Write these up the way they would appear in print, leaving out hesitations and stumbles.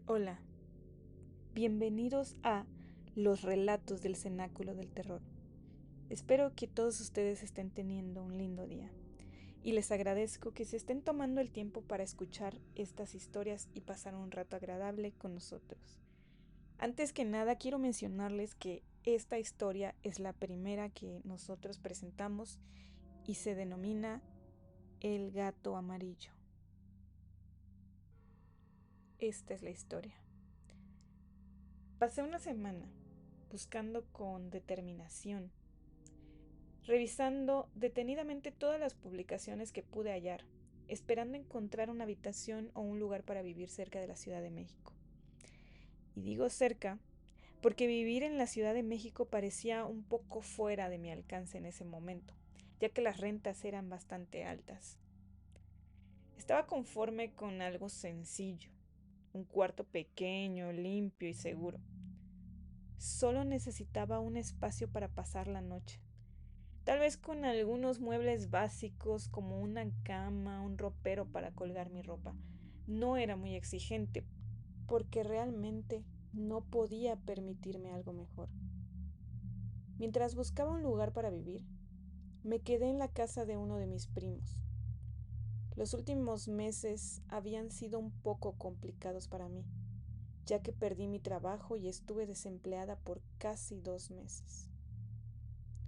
Hola, bienvenidos a Los Relatos del Cenáculo del Terror. Espero que todos ustedes estén teniendo un lindo día y les agradezco que se estén tomando el tiempo para escuchar estas historias y pasar un rato agradable con nosotros. Antes que nada, quiero mencionarles que esta historia es la primera que nosotros presentamos y se denomina El Gato Amarillo. Esta es la historia. Pasé una semana buscando con determinación, revisando detenidamente todas las publicaciones que pude hallar, esperando encontrar una habitación o un lugar para vivir cerca de la Ciudad de México. Y digo cerca porque vivir en la Ciudad de México parecía un poco fuera de mi alcance en ese momento, ya que las rentas eran bastante altas. Estaba conforme con algo sencillo, un cuarto pequeño, limpio y seguro. Solo necesitaba un espacio para pasar la noche. Tal vez con algunos muebles básicos como una cama, un ropero para colgar mi ropa. No era muy exigente, porque realmente no podía permitirme algo mejor. Mientras buscaba un lugar para vivir, me quedé en la casa de uno de mis primos. Los últimos meses habían sido un poco complicados para mí, ya que perdí mi trabajo y estuve desempleada por casi 2 meses.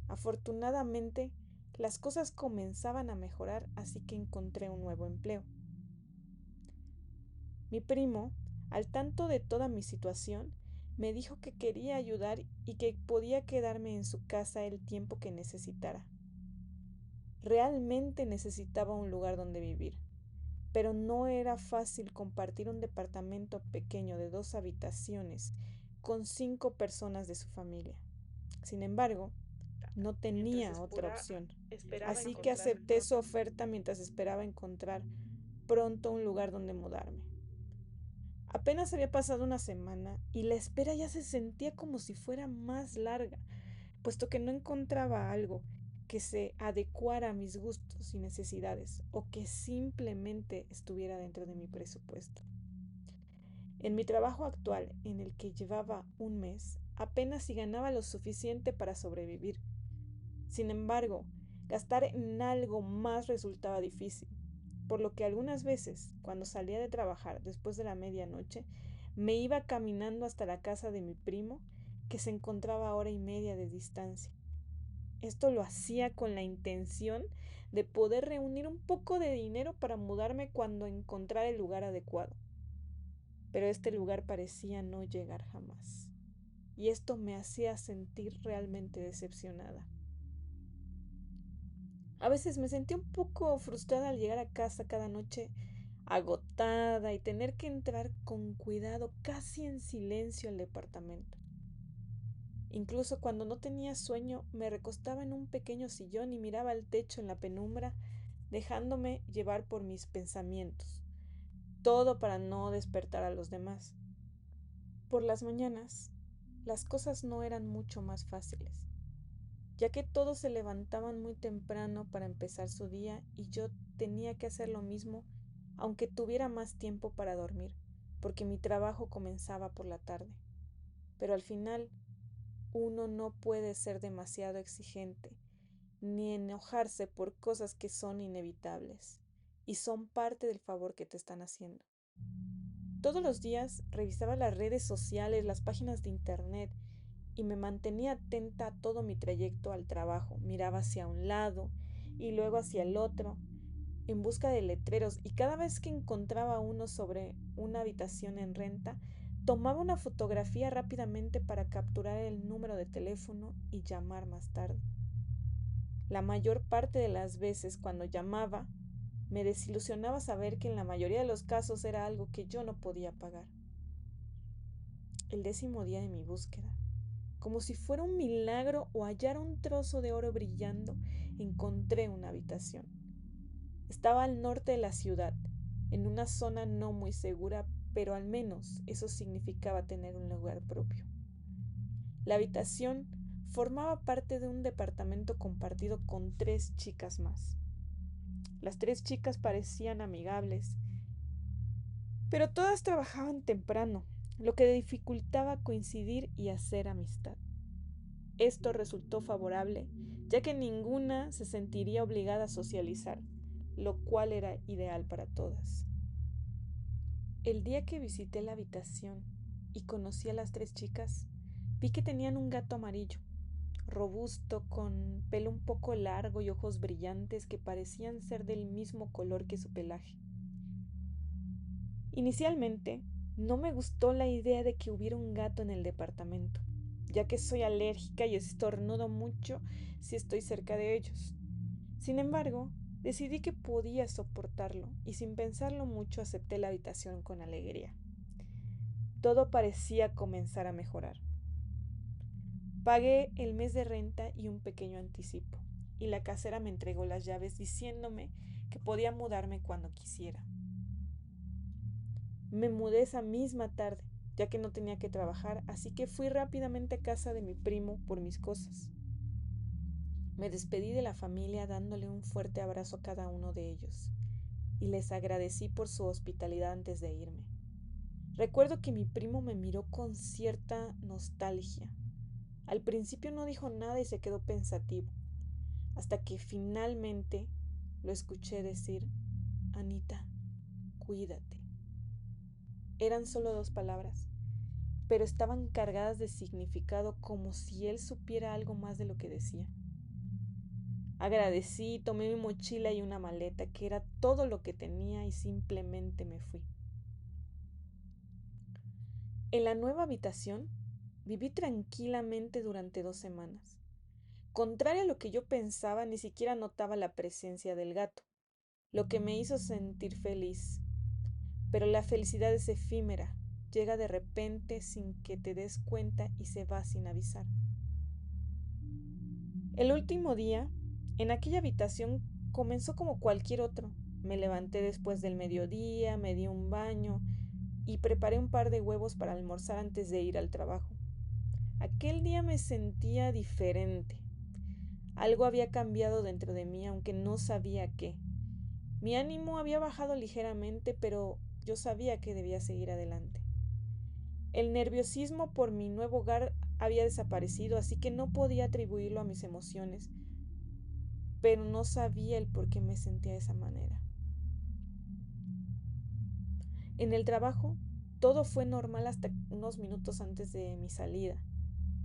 Afortunadamente, las cosas comenzaban a mejorar, así que encontré un nuevo empleo. Mi primo, al tanto de toda mi situación, me dijo que quería ayudar y que podía quedarme en su casa el tiempo que necesitara. Realmente necesitaba un lugar donde vivir, pero no era fácil compartir un departamento pequeño de 2 habitaciones con 5 personas de su familia. Sin embargo, no tenía otra opción, así que acepté su oferta mientras esperaba encontrar pronto un lugar donde mudarme. Apenas había pasado una semana y la espera ya se sentía como si fuera más larga, puesto que no encontraba algo que se adecuara a mis gustos y necesidades o que simplemente estuviera dentro de mi presupuesto. En mi trabajo actual, en el que llevaba un mes, apenas si ganaba lo suficiente para sobrevivir. Sin embargo, gastar en algo más resultaba difícil, por lo que algunas veces, cuando salía de trabajar después de la medianoche, me iba caminando hasta la casa de mi primo, que se encontraba a 1 hora y media de distancia. Esto lo hacía con la intención de poder reunir un poco de dinero para mudarme cuando encontrara el lugar adecuado. Pero este lugar parecía no llegar jamás, y esto me hacía sentir realmente decepcionada. A veces me sentí un poco frustrada al llegar a casa cada noche agotada y tener que entrar con cuidado, casi en silencio al departamento. Incluso cuando no tenía sueño, me recostaba en un pequeño sillón y miraba al techo en la penumbra, dejándome llevar por mis pensamientos, todo para no despertar a los demás. Por las mañanas, las cosas no eran mucho más fáciles, ya que todos se levantaban muy temprano para empezar su día y yo tenía que hacer lo mismo, aunque tuviera más tiempo para dormir, porque mi trabajo comenzaba por la tarde. Pero al final, uno no puede ser demasiado exigente, ni enojarse por cosas que son inevitables, y son parte del favor que te están haciendo. Todos los días revisaba las redes sociales, las páginas de internet, y me mantenía atenta a todo mi trayecto al trabajo. Miraba hacia un lado y luego hacia el otro, en busca de letreros, y cada vez que encontraba uno sobre una habitación en renta, tomaba una fotografía rápidamente para capturar el número de teléfono y llamar más tarde. La mayor parte de las veces cuando llamaba, me desilusionaba saber que en la mayoría de los casos era algo que yo no podía pagar. El 10.º día de mi búsqueda, como si fuera un milagro o hallar un trozo de oro brillando, encontré una habitación. Estaba al norte de la ciudad, en una zona no muy segura, pero al menos eso significaba tener un lugar propio. La habitación formaba parte de un departamento compartido con 3 chicas más. Las 3 chicas parecían amigables pero todas trabajaban temprano, lo que dificultaba coincidir y hacer amistad. Esto resultó favorable, ya que ninguna se sentiría obligada a socializar, lo cual era ideal para todas. El día que visité la habitación y conocí a las tres chicas, vi que tenían un gato amarillo, robusto, con pelo un poco largo y ojos brillantes que parecían ser del mismo color que su pelaje. Inicialmente, no me gustó la idea de que hubiera un gato en el departamento, ya que soy alérgica y estornudo mucho si estoy cerca de ellos. Sin embargo, decidí que podía soportarlo y sin pensarlo mucho acepté la habitación con alegría. Todo parecía comenzar a mejorar. Pagué el mes de renta y un pequeño anticipo, y la casera me entregó las llaves diciéndome que podía mudarme cuando quisiera. Me mudé esa misma tarde, ya que no tenía que trabajar, así que fui rápidamente a casa de mi primo por mis cosas. Me despedí de la familia dándole un fuerte abrazo a cada uno de ellos, y les agradecí por su hospitalidad antes de irme. Recuerdo que mi primo me miró con cierta nostalgia. Al principio no dijo nada y se quedó pensativo, hasta que finalmente lo escuché decir: Anita, cuídate. Eran solo 2 palabras, pero estaban cargadas de significado como si él supiera algo más de lo que decía. Agradecí, tomé mi mochila y una maleta, que era todo lo que tenía, y simplemente me fui. En la nueva habitación viví tranquilamente durante 2 semanas. Contrario a lo que yo pensaba, ni siquiera notaba la presencia del gato, lo que me hizo sentir feliz. Pero la felicidad es efímera, llega de repente sin que te des cuenta y se va sin avisar. El último día, en aquella habitación, comenzó como cualquier otro. Me levanté después del mediodía, me di un baño y preparé un par de huevos para almorzar antes de ir al trabajo. Aquel día me sentía diferente. Algo había cambiado dentro de mí, aunque no sabía qué. Mi ánimo había bajado ligeramente, pero yo sabía que debía seguir adelante. El nerviosismo por mi nuevo hogar había desaparecido, así que no podía atribuirlo a mis emociones, pero no sabía el por qué me sentía de esa manera. En el trabajo, todo fue normal hasta unos minutos antes de mi salida.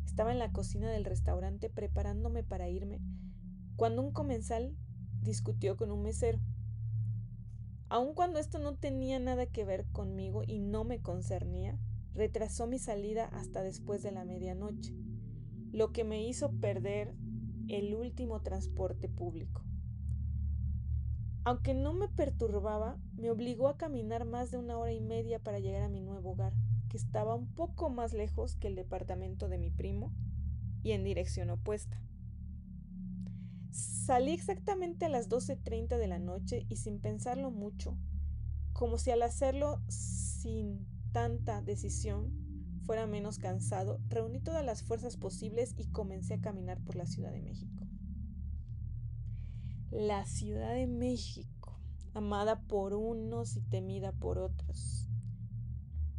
Estaba en la cocina del restaurante preparándome para irme, cuando un comensal discutió con un mesero. Aun cuando esto no tenía nada que ver conmigo y no me concernía, retrasó mi salida hasta después de la medianoche, lo que me hizo perder el último transporte público. Aunque no me perturbaba, me obligó a caminar más de 1 hora y media para llegar a mi nuevo hogar, que estaba un poco más lejos que el departamento de mi primo y en dirección opuesta. Salí exactamente a las 12:30 de la noche y sin pensarlo mucho, como si al hacerlo sin tanta decisión fuera menos cansado, reuní todas las fuerzas posibles y comencé a caminar por la Ciudad de México. La Ciudad de México, amada por unos y temida por otros,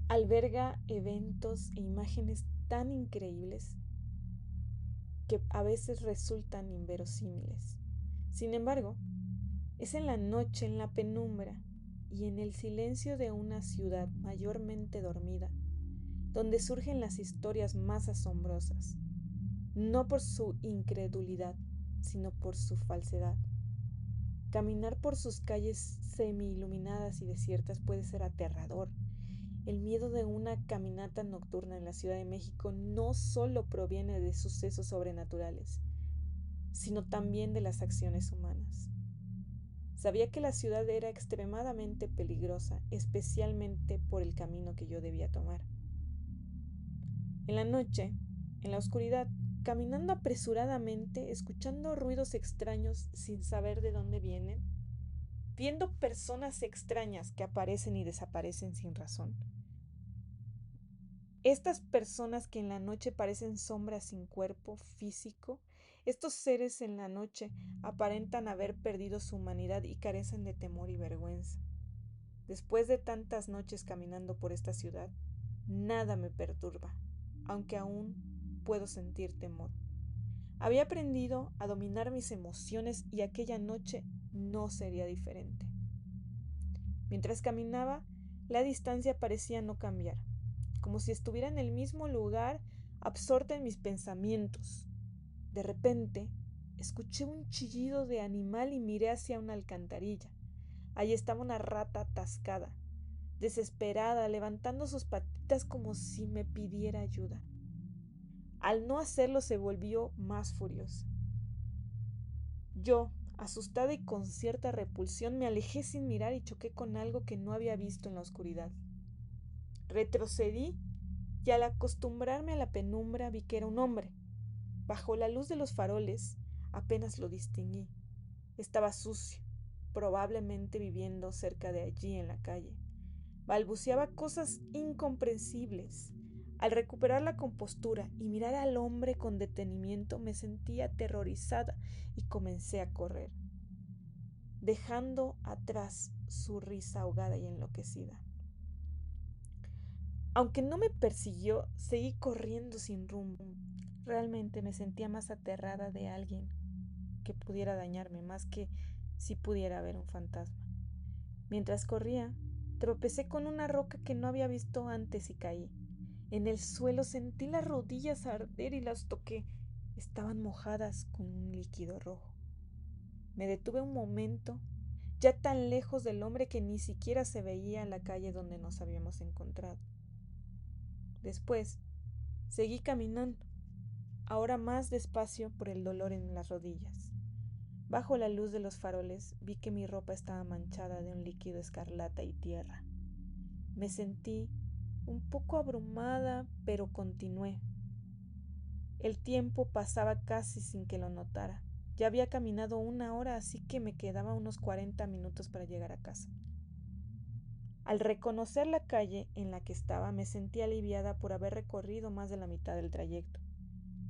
alberga eventos e imágenes tan increíbles que a veces resultan inverosímiles. Sin embargo, es en la noche, en la penumbra y en el silencio de una ciudad mayormente dormida, donde surgen las historias más asombrosas, no por su incredulidad, sino por su falsedad. Caminar por sus calles semi-iluminadas y desiertas puede ser aterrador. El miedo de una caminata nocturna en la Ciudad de México no solo proviene de sucesos sobrenaturales, sino también de las acciones humanas. Sabía que la ciudad era extremadamente peligrosa, especialmente por el camino que yo debía tomar. En la noche, en la oscuridad, caminando apresuradamente, escuchando ruidos extraños sin saber de dónde vienen, viendo personas extrañas que aparecen y desaparecen sin razón. Estas personas que en la noche parecen sombras sin cuerpo físico, estos seres en la noche aparentan haber perdido su humanidad y carecen de temor y vergüenza. Después de tantas noches caminando por esta ciudad, nada me perturba, aunque aún puedo sentir temor. Había aprendido a dominar mis emociones y aquella noche no sería diferente. Mientras caminaba, la distancia parecía no cambiar, como si estuviera en el mismo lugar, absorta en mis pensamientos. De repente, escuché un chillido de animal y miré hacia una alcantarilla. Allí estaba una rata atascada, desesperada, levantando sus patitas como si me pidiera ayuda. Al no hacerlo se volvió más furiosa. Yo, asustada y con cierta repulsión, me alejé sin mirar y choqué con algo que no había visto en la oscuridad. Retrocedí y al acostumbrarme a la penumbra vi que era un hombre. Bajo la luz de los faroles apenas lo distinguí. Estaba sucio, probablemente viviendo cerca de allí en la calle. Balbuceaba cosas incomprensibles. Al recuperar la compostura y mirar al hombre con detenimiento, me sentí aterrorizada y comencé a correr, dejando atrás su risa ahogada y enloquecida. Aunque no me persiguió, seguí corriendo sin rumbo. Realmente me sentía más aterrada de alguien que pudiera dañarme, más que si pudiera ver un fantasma. Mientras corría, tropecé con una roca que no había visto antes y caí. En el suelo sentí las rodillas arder y las toqué. Estaban mojadas con un líquido rojo. Me detuve un momento, ya tan lejos del hombre que ni siquiera se veía la calle donde nos habíamos encontrado. Después, seguí caminando, ahora más despacio por el dolor en las rodillas. Bajo la luz de los faroles vi que mi ropa estaba manchada de un líquido escarlata y tierra. Me sentí un poco abrumada, pero continué. El tiempo pasaba casi sin que lo notara. Ya había caminado 1 hora, así que me quedaba unos 40 minutos para llegar a casa. Al reconocer la calle en la que estaba, me sentí aliviada por haber recorrido más de la mitad del trayecto.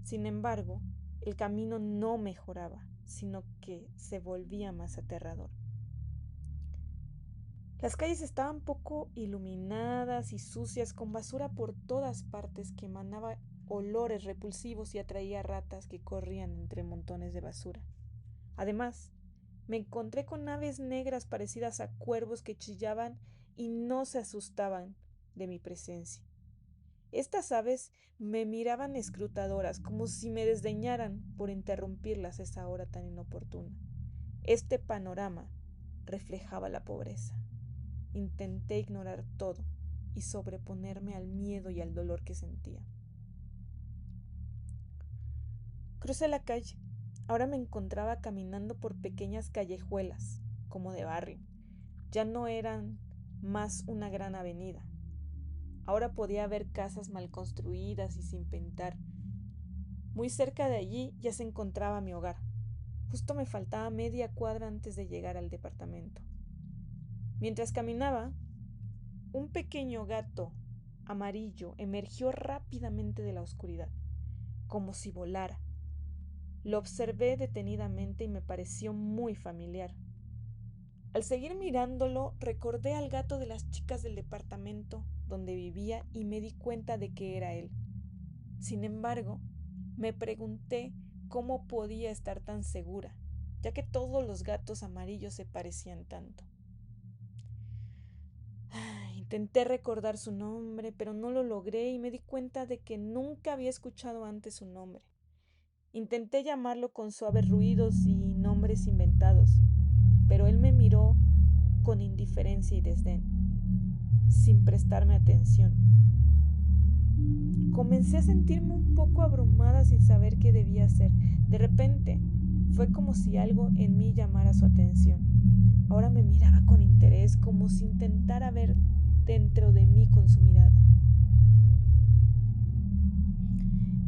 Sin embargo, el camino no mejoraba, sino que se volvía más aterrador. Las calles estaban poco iluminadas y sucias, con basura por todas partes que emanaba olores repulsivos y atraía ratas que corrían entre montones de basura. Además, me encontré con aves negras parecidas a cuervos que chillaban y no se asustaban de mi presencia. Estas aves me miraban escrutadoras, como si me desdeñaran por interrumpirlas a esa hora tan inoportuna. Este panorama reflejaba la pobreza. Intenté ignorar todo y sobreponerme al miedo y al dolor que sentía. Crucé la calle. Ahora me encontraba caminando por pequeñas callejuelas, como de barrio. Ya no eran más una gran avenida. Ahora podía ver casas mal construidas y sin pintar. Muy cerca de allí ya se encontraba mi hogar. Justo me faltaba media cuadra antes de llegar al departamento. Mientras caminaba, un pequeño gato amarillo emergió rápidamente de la oscuridad, como si volara. Lo observé detenidamente y me pareció muy familiar. Al seguir mirándolo, recordé al gato de las chicas del departamento donde vivía y me di cuenta de que era él. Sin embargo, me pregunté cómo podía estar tan segura, ya que todos los gatos amarillos se parecían tanto. Intenté recordar su nombre, pero no lo logré y me di cuenta de que nunca había escuchado antes su nombre. Intenté llamarlo con suaves ruidos y nombres inventados, pero él me miró con indiferencia y desdén, sin prestarme atención. Comencé a sentirme un poco abrumada sin saber qué debía hacer. De repente, fue como si algo en mí llamara su atención. Ahora me miraba con interés, como si intentara ver dentro de mí con su mirada.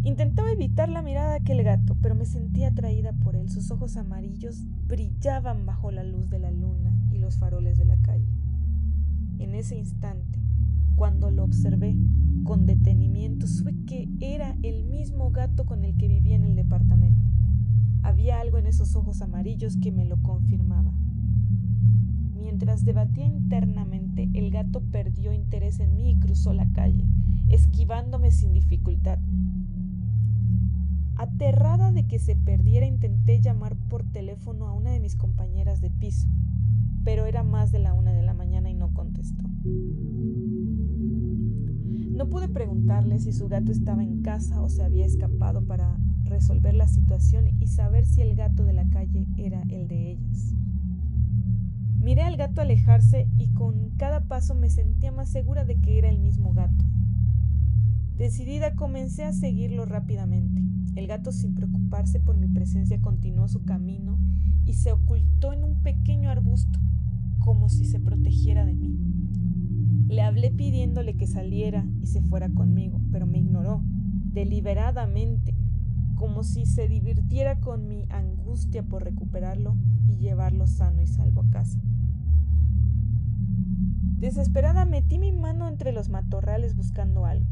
Intentaba evitar la mirada de aquel gato, pero me sentía atraída por él. Sus ojos amarillos brillaban bajo la luz de la luna y los faroles de la calle. En ese instante, cuando lo observé con detenimiento, supe que era el mismo gato con el que vivía en el departamento. Había algo en esos ojos amarillos que me lo confirmaba. Mientras debatía internamente, el gato perdió interés en mí y cruzó la calle, esquivándome sin dificultad. Aterrada de que se perdiera, intenté llamar por teléfono a una de mis compañeras de piso, pero era más de la 1 de la mañana y no contestó. No pude preguntarle si su gato estaba en casa o se había escapado para resolver la situación y saber si el gato de la calle era el de ellas. Miré al gato alejarse y con cada paso me sentía más segura de que era el mismo gato. Decidida, comencé a seguirlo rápidamente. El gato, sin preocuparse por mi presencia, continuó su camino y se ocultó en un pequeño arbusto, como si se protegiera de mí. Le hablé pidiéndole que saliera y se fuera conmigo, pero me ignoró, deliberadamente, como si se divirtiera con mi angustia por recuperarlo y llevarlo sano y salvo a casa. Desesperada, metí mi mano entre los matorrales buscando algo.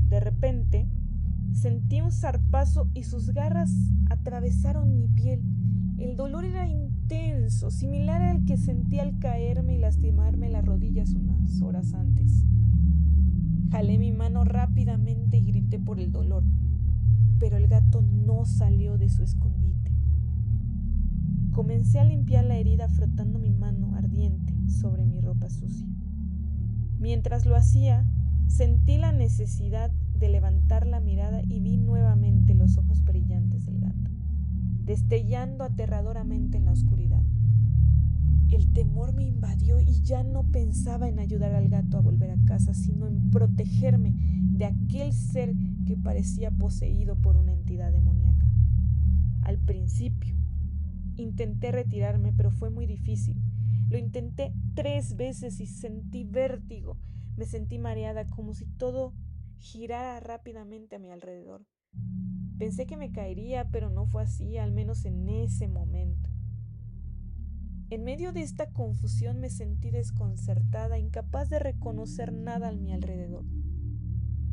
De repente, sentí un zarpazo y sus garras atravesaron mi piel. El dolor era intenso, similar al que sentí al caerme y lastimarme las rodillas unas horas antes. Jalé mi mano rápidamente y grité por el dolor, pero el gato no salió de su escondite. Comencé a limpiar la herida frotando mi mano ardiente sobre mi ropa sucia. Mientras lo hacía, sentí la necesidad de levantar la mirada y vi nuevamente los ojos brillantes del gato, destellando aterradoramente en la oscuridad. El temor me invadió y ya no pensaba en ayudar al gato a volver a casa, sino en protegerme de aquel ser que parecía poseído por una entidad demoníaca. Al principio, intenté retirarme, pero fue muy difícil. Lo intenté 3 veces y sentí vértigo. Me sentí mareada, como si todo girara rápidamente a mi alrededor. Pensé que me caería, pero no fue así, al menos en ese momento. En medio de esta confusión me sentí desconcertada, incapaz de reconocer nada a mi alrededor,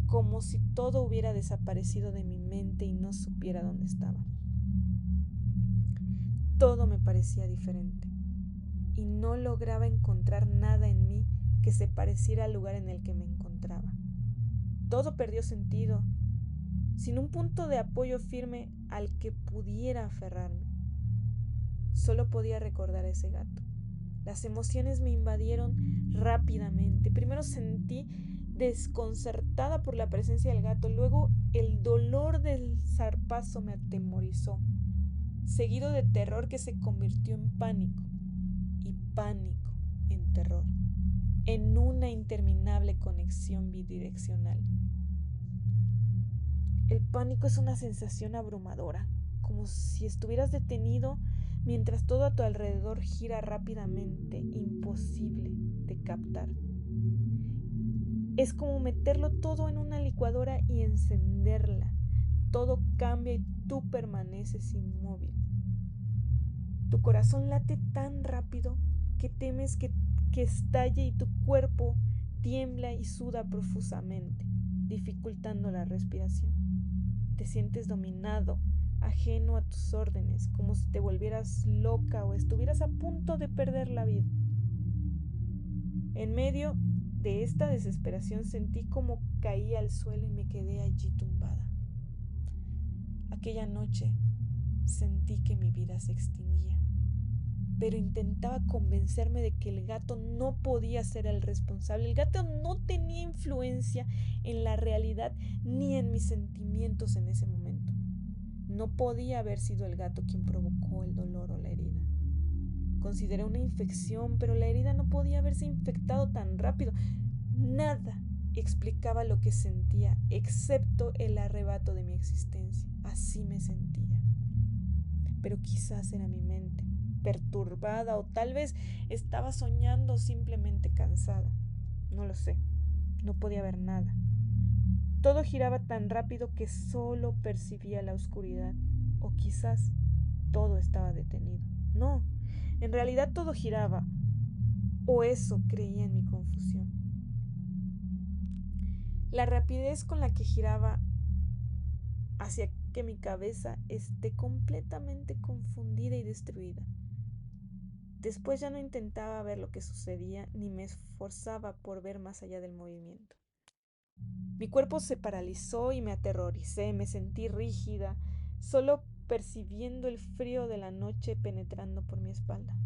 como si todo hubiera desaparecido de mi mente y no supiera dónde estaba. Todo me parecía diferente y no lograba encontrar nada en mí que se pareciera al lugar en el que me encontraba. Todo perdió sentido, sin un punto de apoyo firme al que pudiera aferrarme. Solo podía recordar a ese gato. Las emociones me invadieron rápidamente. Primero sentí desconcertada por la presencia del gato, luego el dolor del zarpazo me atemorizó, seguido de terror que se convirtió en pánico, y pánico en terror, en una interminable conexión bidireccional. El pánico es una sensación abrumadora, como si estuvieras detenido mientras todo a tu alrededor gira rápidamente, imposible de captar. Es como meterlo todo en una licuadora y encenderla. Todo cambia y tú permaneces inmóvil. Tu corazón late tan rápido que temes que estalle y tu cuerpo tiembla y suda profusamente, dificultando la respiración. Te sientes dominado, ajeno a tus órdenes, como si te volvieras loca o estuvieras a punto de perder la vida. En medio de esta desesperación sentí como caía al suelo y me quedé allí tumbada. Aquella noche sentí que mi vida se extinguía, pero intentaba convencerme de que el gato no podía ser el responsable. El gato no tenía influencia en la realidad ni en mis sentimientos en ese momento. No podía haber sido el gato quien provocó el dolor o la herida. Consideré una infección, pero la herida no podía haberse infectado tan rápido. Nada explicaba lo que sentía, excepto el arrebato de mi existencia. Así me sentía. Pero quizás era mi mente, perturbada, o tal vez estaba soñando o simplemente cansada. No lo sé, no podía ver nada. Todo giraba tan rápido que solo percibía la oscuridad, o quizás todo estaba detenido. No, en realidad todo giraba, o eso creía en mi confusión. La rapidez con la que giraba hacía que mi cabeza esté completamente confundida y destruida. Después ya no intentaba ver lo que sucedía ni me esforzaba por ver más allá del movimiento. Mi cuerpo se paralizó y me aterroricé, me sentí rígida, solo percibiendo el frío de la noche penetrando por mi espalda.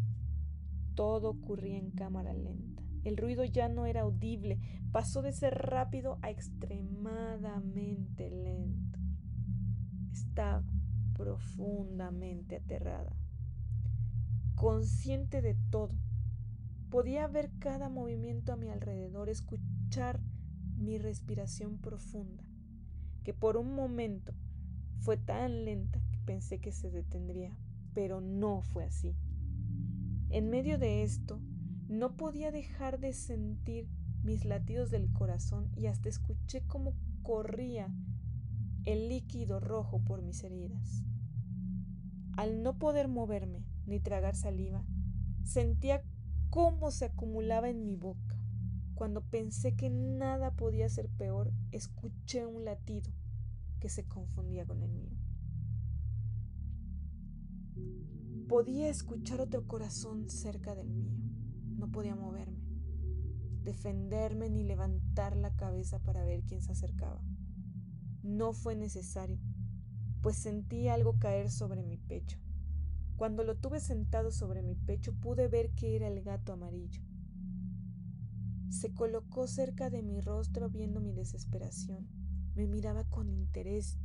Todo ocurría en cámara lenta. El ruido ya no era audible, pasó de ser rápido a extremadamente lento. Estaba profundamente aterrada, consciente de todo. Podía ver cada movimiento a mi alrededor, escuchar mi respiración profunda, que por un momento fue tan lenta que pensé que se detendría, pero no fue así. En medio de esto, no podía dejar de sentir mis latidos del corazón y hasta escuché cómo corría el líquido rojo por mis heridas. Al no poder moverme ni tragar saliva, sentía cómo se acumulaba en mi boca. Cuando pensé que nada podía ser peor, escuché un latido que se confundía con el mío. Podía escuchar otro corazón cerca del mío. No podía moverme, defenderme ni levantar la cabeza para ver quién se acercaba. No fue necesario, pues sentí algo caer sobre mi pecho. Cuando lo tuve sentado sobre mi pecho, pude ver que era el gato amarillo. Se colocó cerca de mi rostro viendo mi desesperación. Me miraba con interés.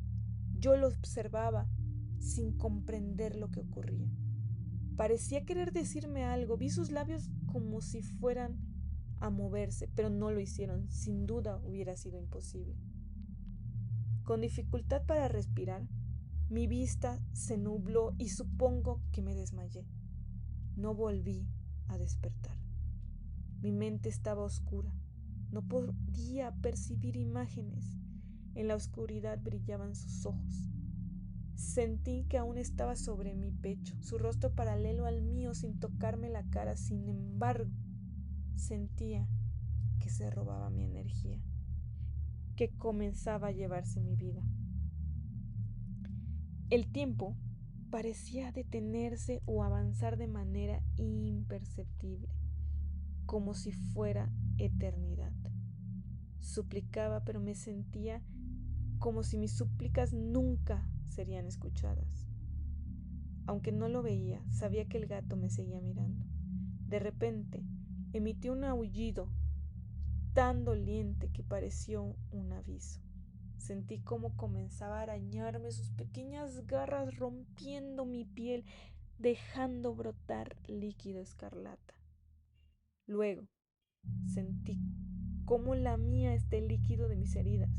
Yo lo observaba sin comprender lo que ocurría. Parecía querer decirme algo. Vi sus labios como si fueran a moverse, pero no lo hicieron. Sin duda hubiera sido imposible. Con dificultad para respirar, mi vista se nubló y supongo que me desmayé. No volví a despertar. Mi mente estaba oscura. No podía percibir imágenes. En la oscuridad brillaban sus ojos. Sentí que aún estaba sobre mi pecho, su rostro paralelo al mío sin tocarme la cara. Sin embargo, sentía que se robaba mi energía, que comenzaba a llevarse mi vida. El tiempo parecía detenerse o avanzar de manera imperceptible, como si fuera eternidad. Suplicaba, pero me sentía como si mis súplicas nunca serían escuchadas. Aunque no lo veía, sabía que el gato me seguía mirando. De repente, emitió un aullido tan doliente que pareció un aviso. Sentí cómo comenzaba a arañarme sus pequeñas garras, rompiendo mi piel, dejando brotar líquido escarlata. Luego, sentí cómo lamía este líquido de mis heridas.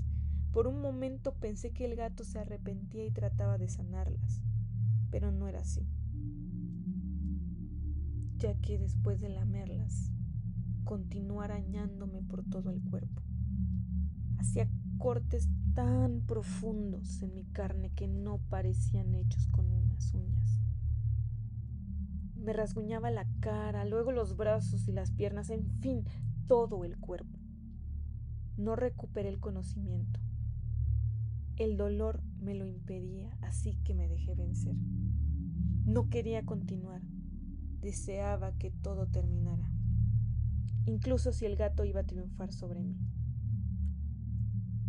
Por un momento pensé que el gato se arrepentía y trataba de sanarlas, pero no era así, ya que después de lamerlas, continuó arañándome por todo el cuerpo. Hacía cortes tan profundos en mi carne que no parecían hechos con unas uñas. Me rasguñaba la cara, luego los brazos y las piernas, en fin, todo el cuerpo. No recuperé el conocimiento. El dolor me lo impedía, así que me dejé vencer. No quería continuar. Deseaba que todo terminara, incluso si el gato iba a triunfar sobre mí.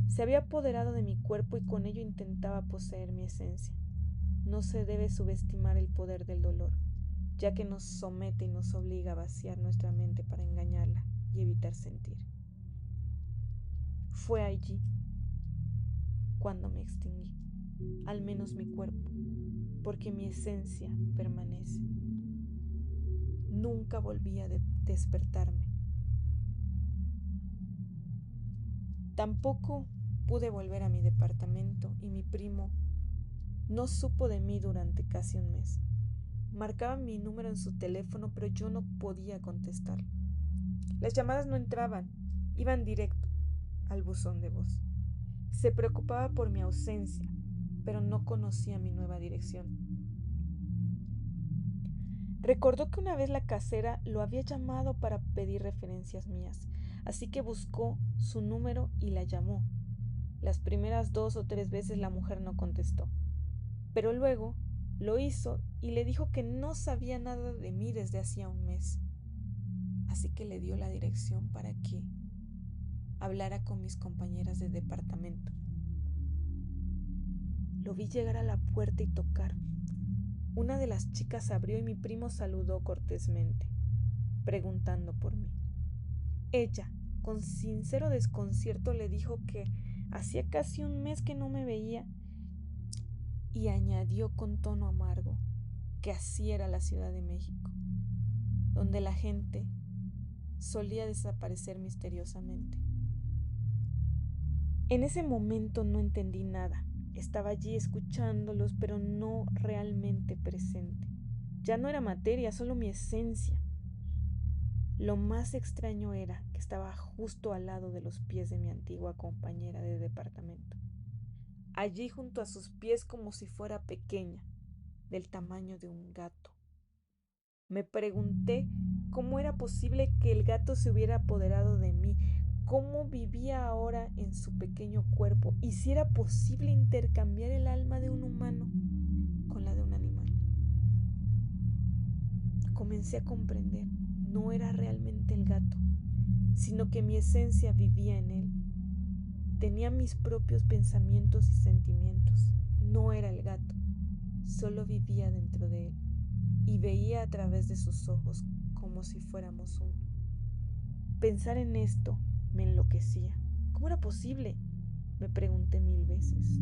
Se había apoderado de mi cuerpo y con ello intentaba poseer mi esencia. No se debe subestimar el poder del dolor, ya que nos somete y nos obliga a vaciar nuestra mente para engañarla y evitar sentir. Fue allí cuando me extinguí, al menos mi cuerpo, porque mi esencia permanece. Nunca volví a despertarme. Tampoco pude volver a mi departamento y mi primo no supo de mí durante casi un mes. Marcaba mi número en su teléfono, pero yo no podía contestar. Las llamadas no entraban, iban directo al buzón de voz. Se preocupaba por mi ausencia, pero no conocía mi nueva dirección. Recordó que una vez la casera lo había llamado para pedir referencias mías, así que buscó su número y la llamó. Las primeras 2 o 3 veces la mujer no contestó, pero luego Lo hizo y le dijo que no sabía nada de mí desde hacía un mes. Así que le dio la dirección para que hablara con mis compañeras de departamento. Lo vi llegar a la puerta y tocar. Una de las chicas abrió y mi primo saludó cortésmente, preguntando por mí. Ella, con sincero desconcierto, le dijo que hacía casi un mes que no me veía y añadió con tono amargo que así era la Ciudad de México, donde la gente solía desaparecer misteriosamente. En ese momento no entendí nada. Estaba allí escuchándolos, pero no realmente presente. Ya no era materia, solo mi esencia. Lo más extraño era que estaba justo al lado de los pies de mi antigua compañera de departamento. Allí junto a sus pies como si fuera pequeña, del tamaño de un gato. Me pregunté cómo era posible que el gato se hubiera apoderado de mí, cómo vivía ahora en su pequeño cuerpo y si era posible intercambiar el alma de un humano con la de un animal. Comencé a comprender, no era realmente el gato, sino que mi esencia vivía en él. Tenía mis propios pensamientos y sentimientos. No era el gato, solo vivía dentro de él y veía a través de sus ojos como si fuéramos uno. Pensar en esto me enloquecía. ¿Cómo era posible? Me pregunté 1000 veces.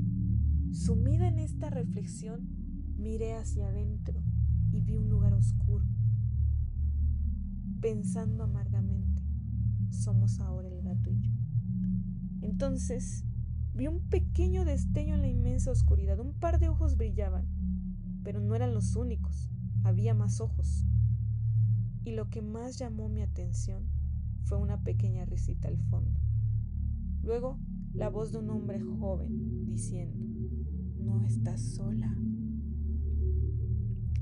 Sumida en esta reflexión, miré hacia adentro y vi un lugar oscuro. Pensando amargamente, somos ahora el gato y yo. Entonces, vi un pequeño destello en la inmensa oscuridad. Un par de ojos brillaban, pero no eran los únicos. Había más ojos. Y lo que más llamó mi atención fue una pequeña risita al fondo. Luego, la voz de un hombre joven diciendo: no estás sola.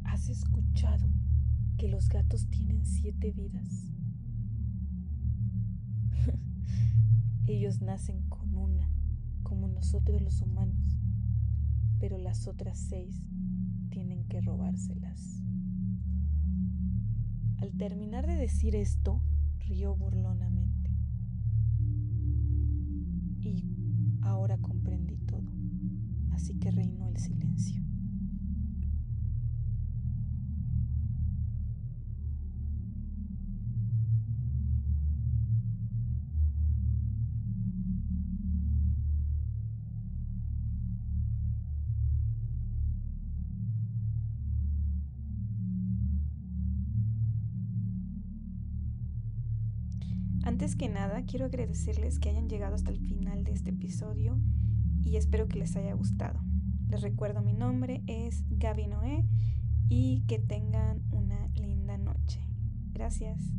¿Has escuchado que los gatos tienen 7 vidas? Ellos nacen con una, como nosotros los humanos, pero las otras 6 tienen que robárselas. Al terminar de decir esto, rió burlonamente. Y ahora comprendí todo, así que reinó el silencio. Antes que nada, quiero agradecerles que hayan llegado hasta el final de este episodio y espero que les haya gustado. Les recuerdo, mi nombre es Gaby Noé y que tengan una linda noche. Gracias.